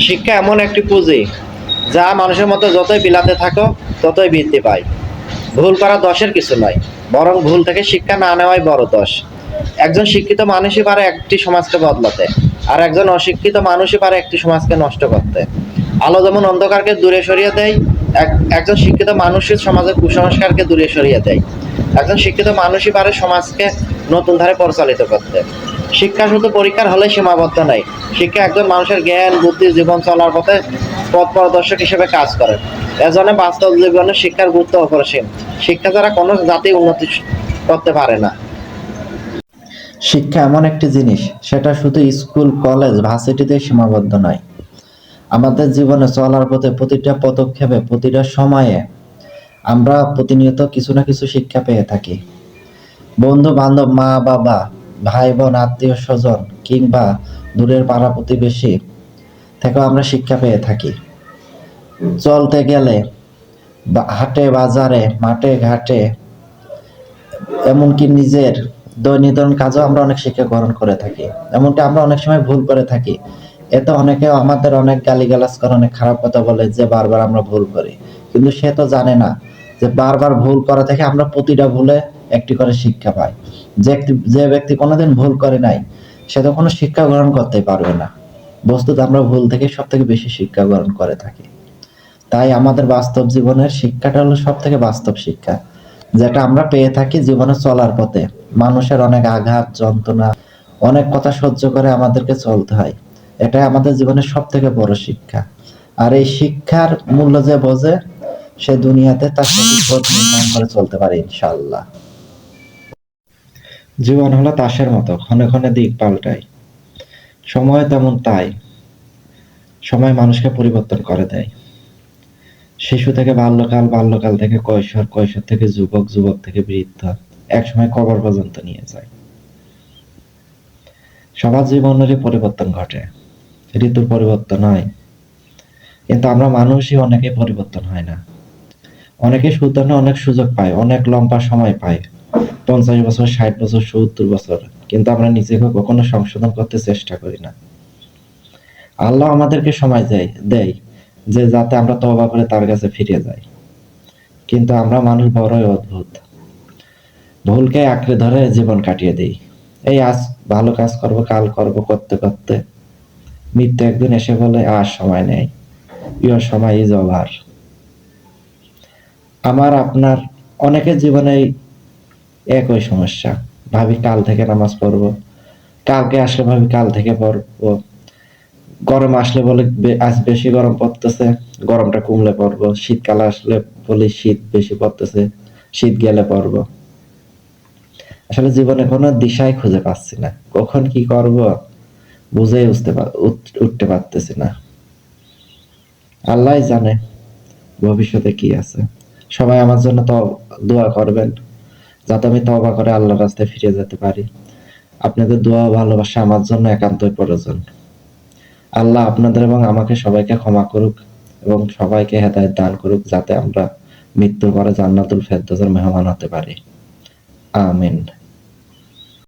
শিক্ষা এমন একটি পুঁজি যা মানুষের মধ্যে যতই বিলাতে থাকো ততই বৃদ্ধি পায়। ভুল করা দোষের কিছু নয়, বরং ভুল থেকে শিক্ষা না নেওয়াই বড় দোষ। একজন শিক্ষিত মানুষই পারে একটি সমাজকে বদলাতে, আর একজন অশিক্ষিত মানুষই পারে একটি সমাজকে নষ্ট করতে। আলো যেমন অন্ধকারকে দূরে সরিয়ে দেয়, একজন শিক্ষিত মানুষই সমাজের কুসংস্কারকে দূরে সরিয়ে দেয়। একজন শিক্ষিত মানুষই পারে সমাজকে নতুন ধারে পরিচালিত করতে। শিক্ষা শুধু পরীক্ষার হলে সীমাবদ্ধ নয়, শিক্ষা একজন মানুষের জ্ঞান বুদ্ধি জীবন চলার পথে পথ প্রদর্শক হিসেবে কাজ করে। এজন্য বাস্তব জীবনে শিক্ষার গুরুত্ব অপরিসীম। শিক্ষা ছাড়া কোনো জাতি উন্নতি করতে পারে না। শিক্ষা এমন একটি জিনিস, সেটা শুধু স্কুল কলেজ ভার্সিটিতে সীমাবদ্ধ নয়। আমাদের জীবনে চলার পথে প্রতিটা পদক্ষেপে প্রতিটা সময়ে আমরা প্রতিনিয়ত কিছু না কিছু শিক্ষা পেয়ে থাকি। বন্ধু বান্ধব, মা বাবা, ভাই বোন, আত্মীয় স্বজন কিংবা দূরের পাড়া প্রতিবেশী থেকেও আমরা শিক্ষা পেয়ে থাকি। চলতে গেলে হাটে বাজারে মাঠে ঘাটে এমনকি নিজের দৈনন্দিন কাজেও আমরা অনেক শিক্ষা গ্রহণ করে থাকি। এমনকি আমরা অনেক সময় ভুল করে থাকি, এতে অনেকে আমাদের অনেক গালিগালাজ করে, অনেক খারাপ কথা বলে যে বারবার আমরা ভুল করি। কিন্তু সে তো জানে না যে বারবার ভুল করা থেকে আমরা প্রতিটা ভুলে একটি করে শিক্ষা পাই। যে ব্যক্তি কোনোদিন ভুল করে নাই, সে তো কোনো শিক্ষা গ্রহণ করতে পারবে না। বস্তুত আমরা ভুল থেকে সব থেকে বেশি শিক্ষা গ্রহণ করে থাকি। তাই আমাদের বাস্তব জীবনের শিক্ষাটা হলো সব থেকে বাস্তব শিক্ষা, যেটা আমরা পেয়ে থাকি জীবনে চলার পথে। মানুষের অনেক আঘাত যন্ত্রণা, অনেক কথা সহ্য করে আমাদেরকে চলতে হয়। এটাই আমাদের জীবনের সব থেকে বড় শিক্ষা। আর এই শিক্ষার মূল্য যে বোঝে, সে দুনিয়াতে তার সঠিক পথ নির্ধারণ করে চলতে পারে ইনশাআল্লাহ। জীবন হলো তাসের মতো, ক্ষণে ক্ষণে দিক পাল্টায়। সময় তেমন তাই, সময় মানুষকে পরিবর্তন করে দেয়। শিশু থেকে বাল্যকাল, বাল্যকাল থেকে কৈশোর, কৈশোর থেকে যুবক, যুবক থেকে বৃদ্ধ, একসময় কবর পর্যন্ত নিয়ে যায়। সবার জীবনেরই পরিবর্তন ঘটে, ঋতুর পরিবর্তন হয়, কিন্তু আমরা মানুষই অনেকে পরিবর্তন হয় না। অনেকে সুতরাং অনেক সুযোগ পায়, অনেক লম্বা সময় পায়, 50 বছর, 60 বছর, 70 বছর, কিন্তু আমরা নিজেকে কখনো সংশোধন করতে চেষ্টা করি না। আল্লাহ আমাদেরকে সময় দেয় যে যাতে আমরা তওবা করে তার কাছে ফিরে যাই। কিন্তু আমরা মানুষ বড়ই অদ্ভুত, ভুলকে আঁকড়ে ধরে জীবন কাটিয়ে দেই। এই আজ ভালো কাজ করব, কাল করব করতে করতে মৃত্যু একদিন এসে বলে আর সময় নেই, ইয়োর সময় ইজ ওভার। আমার আপনার অনেকের জীবনে একই সমস্যা। ভাবি কাল থেকে নামাজ পড়বো, কালকে আসলে ভাবি কাল থেকে পড়বো, গরম আসলে বলে আজ বেশি গরম পড়তেছে, গরমটা কমলে পড়বো, শীতকাল আসলে বলি শীত বেশি পড়তেছে, শীত গেলে পড়বো। আসলে জীবনে কোনো দিশাই খুঁজে পাচ্ছি না, কখন কি করব বুঝেই উঠতে পারতেছি না। আল্লাহই জানে ভবিষ্যতে কি আছে। সবাই আমার জন্য তো দোয়া করবেন, যাতে আমি তওবা করে আল্লাহর রাস্তায় ফিরে যেতে পারি। আপনাদের দোয়া ও ভালোবাসা আমার জন্য একান্তই প্রয়োজন। আল্লাহ আপনাদের এবং আমাকে সবাইকে ক্ষমা করুক এবং সবাইকে হেদায়েত দান করুক, যাতে আমরা মৃত্যুর পরে জান্নাতুল ফেরদৌসের মেহমান হতে পারি। আমিন।